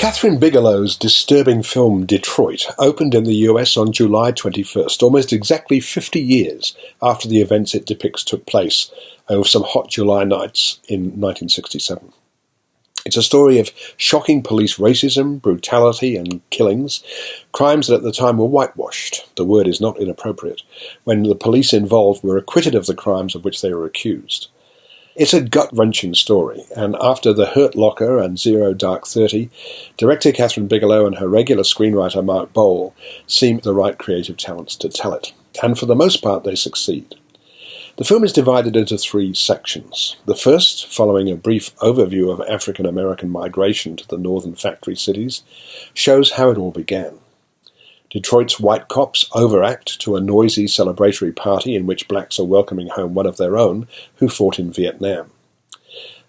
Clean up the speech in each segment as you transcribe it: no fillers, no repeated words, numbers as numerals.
Catherine Bigelow's disturbing film Detroit opened in the US on July 21st, almost exactly 50 years after the events it depicts took place over some hot July nights in 1967. It's a story of shocking police racism, brutality and killings, crimes that at the time were whitewashed, the word is not inappropriate, when the police involved were acquitted of the crimes of which they were accused. It's a gut-wrenching story, and after The Hurt Locker and Zero Dark 30, director Catherine Bigelow and her regular screenwriter Mark Boal seem the right creative talents to tell it, and for the most part they succeed. The film is divided into three sections. The first, following a brief overview of African American migration to the northern factory cities, shows how it all began. Detroit's white cops overact to a noisy celebratory party in which blacks are welcoming home one of their own who fought in Vietnam.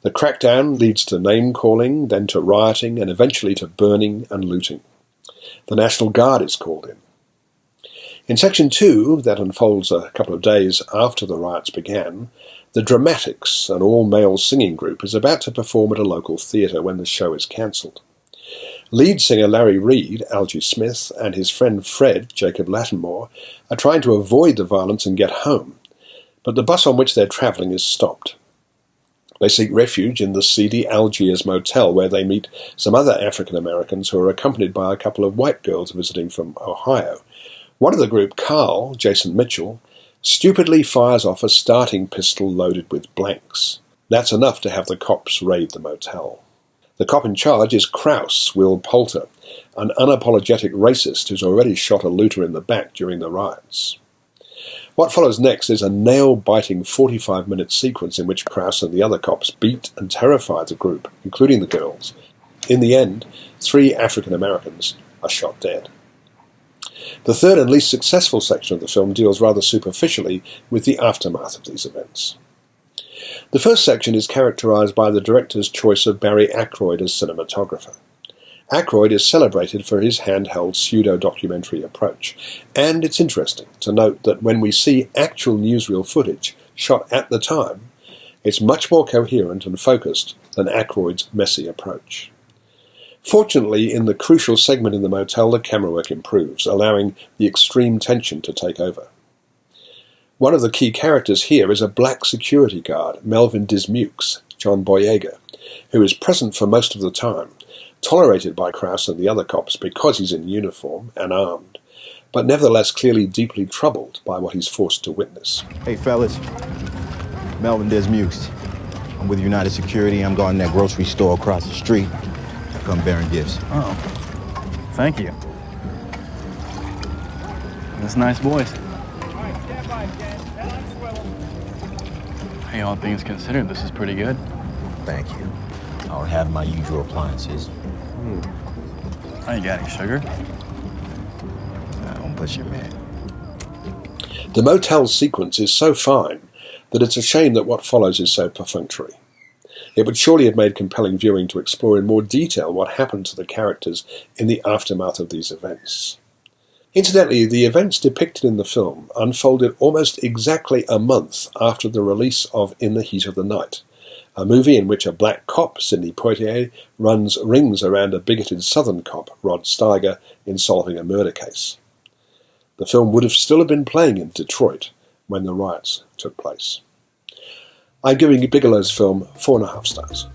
The crackdown leads to name-calling, then to rioting, and eventually to burning and looting. The National Guard is called in. In Section 2, that unfolds a couple of days after the riots began, the Dramatics, an all-male singing group, is about to perform at a local theatre when the show is cancelled. Lead singer Larry Reed, Algie Smith, and his friend Fred, Jacob Lattimore, are trying to avoid the violence and get home, but the bus on which they're travelling is stopped. They seek refuge in the seedy Algiers Motel, where they meet some other African Americans who are accompanied by a couple of white girls visiting from Ohio. One of the group, Carl, Jason Mitchell, stupidly fires off a starting pistol loaded with blanks. That's enough to have the cops raid the motel. The cop in charge is Krause, Will Poulter, an unapologetic racist who's already shot a looter in the back during the riots. What follows next is a nail-biting 45-minute sequence in which Krause and the other cops beat and terrify the group, including the girls. In the end, 3 African Americans are shot dead. The third and least successful section of the film deals rather superficially with the aftermath of these events. The first section is characterized by the director's choice of Barry Ackroyd as cinematographer. Ackroyd is celebrated for his handheld pseudo-documentary approach, and it's interesting to note that when we see actual newsreel footage shot at the time, it's much more coherent and focused than Ackroyd's messy approach. Fortunately, in the crucial segment in the motel, the camera work improves, allowing the extreme tension to take over. One of the key characters here is a black security guard, Melvin Dismukes, John Boyega, who is present for most of the time, tolerated by Krause and the other cops because he's in uniform and armed, but nevertheless clearly deeply troubled by what he's forced to witness. Hey fellas, Melvin Dismukes. I'm with United Security. I'm guarding that grocery store across the street. I come bearing gifts. Oh, thank you. That's nice boys. Hey, all things considered, this is pretty good. Thank you. I don't have my usual appliances. Oh, you got any sugar? Don't push it, man. The motel sequence is so fine that it's a shame that what follows is so perfunctory. It would surely have made compelling viewing to explore in more detail what happened to the characters in the aftermath of these events. Incidentally, the events depicted in the film unfolded almost exactly a month after the release of In the Heat of the Night, a movie in which a black cop, Sidney Poitier, runs rings around a bigoted southern cop, Rod Steiger, in solving a murder case. The film would have still been playing in Detroit when the riots took place. I'm giving Bigelow's film 4.5 stars.